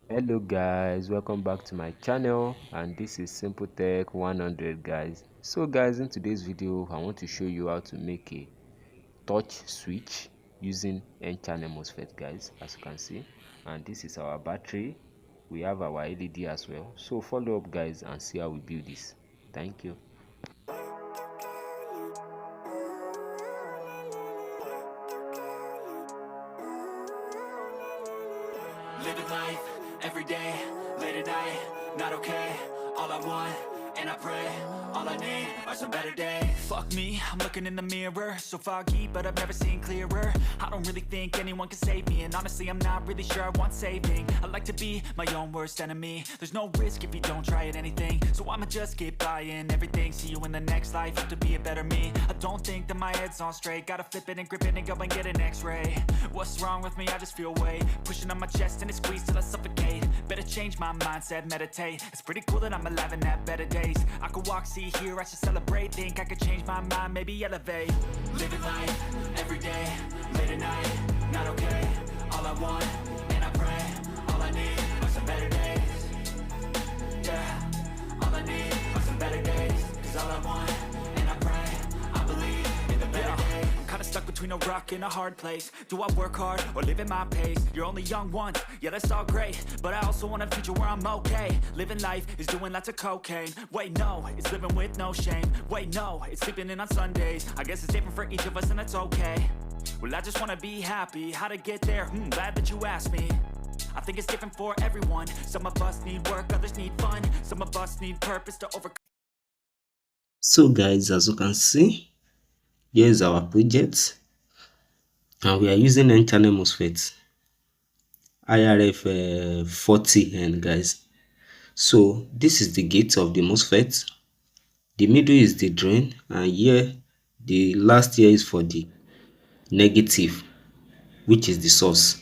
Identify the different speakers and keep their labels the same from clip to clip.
Speaker 1: Hello guys, welcome back to my channel, and this is Simple Tech 100 guys. So guys, in today's video I want to show you how to make a touch switch using N-channel Mosfet guys, as you can see. And this is our battery. We have our LED as well. So follow up guys and see how we build this. Thank you.
Speaker 2: Living life, every day, late at night, not okay. All I want, and I pray, all I need are some better days. Fuck me, I'm looking in the mirror, so foggy, but I've never seen clearer. I don't really think anyone can save me, and honestly I'm not really sure I want saving. I like to be my own worst enemy. There's no risk if you don't try at anything, so I'ma just keep buying everything. See you in the next life, have to be a better me. I don't think that my head's on straight, gotta flip it and grip it and go and get an x-ray. What's wrong with me? I just feel weight pushing on my chest and it squeezes till I suffocate. Better change my mindset, meditate. It's pretty cool that I'm alive and have better days. I could walk, see, hear, I should celebrate. Think I could change my mind, maybe elevate. Living life, every day, late at night, not okay. All I want, and I pray, all I need are some better days. Yeah, all I need are some better days. Cause all I want, and I pray, I believe in the better days. Kinda stuck between a rock and a hard place. Do I work hard or live at my pace? You're only young once, yeah that's all great, but I also want a future where I'm okay. Living life is doing lots of cocaine. Wait no, it's living with no shame. Wait no, it's sleeping in on Sundays. I guess it's different for each of us and that's okay. Well I just wanna be happy, how to get there? Glad that you asked me. I think it's different for everyone. Some of us need work, others need fun. Some of us need purpose to overcome.
Speaker 3: So guys, as you can see, here is our project, and we are using N-channel MOSFET IRF40N guys. So this is the gate of the MOSFET, the middle is the drain, and here the last here is for the negative, which is the source.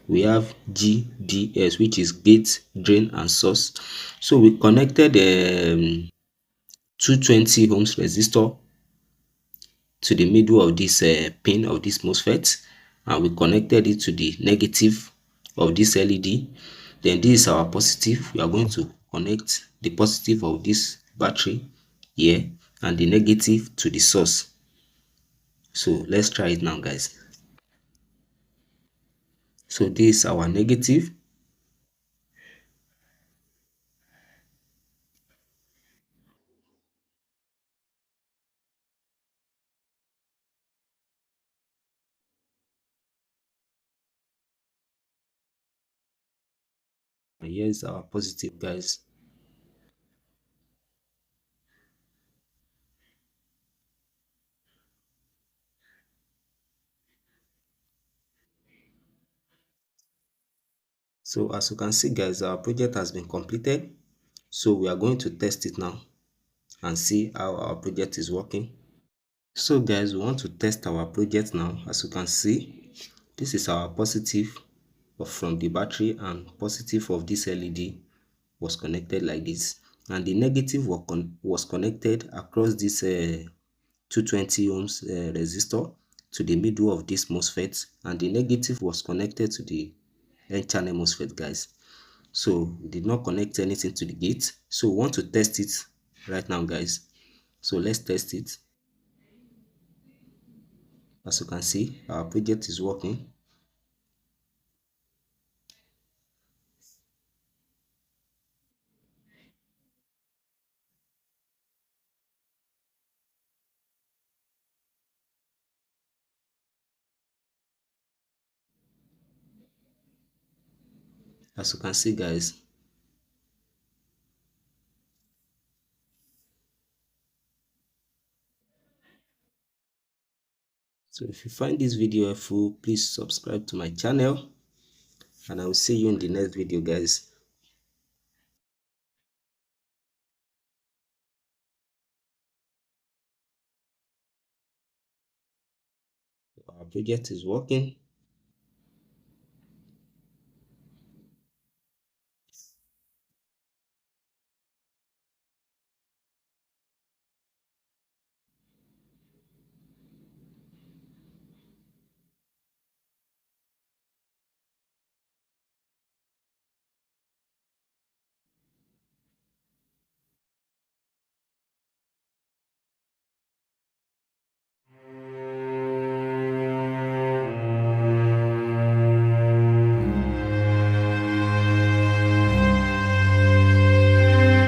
Speaker 3: We have GDS, which is gate, drain and source. So we connected 220 ohms resistor to the middle of this pin of this MOSFET, and we connected it to the negative of this LED. Then this is our positive. We are going to connect the positive of this battery here and the negative to the source. So let's try it now guys. So this is our negative. And here is our positive guys. So as you can see guys, our project has been completed. So we are going to test it now and see how our project is working. So guys, we want to test our project now. As you can see, this is our positive from the battery, and positive of this LED was connected like this, and the negative was connected across this 220 ohms resistor to the middle of this MOSFET, and the negative was connected to the N-channel MOSFET guys. So we did not connect anything to the gate, so we want to test it right now guys. So let's test it. As you can see, our project is working. As you can see guys, so if you find this video helpful, please subscribe to my channel, and I will see you in the next video guys. Our project is working.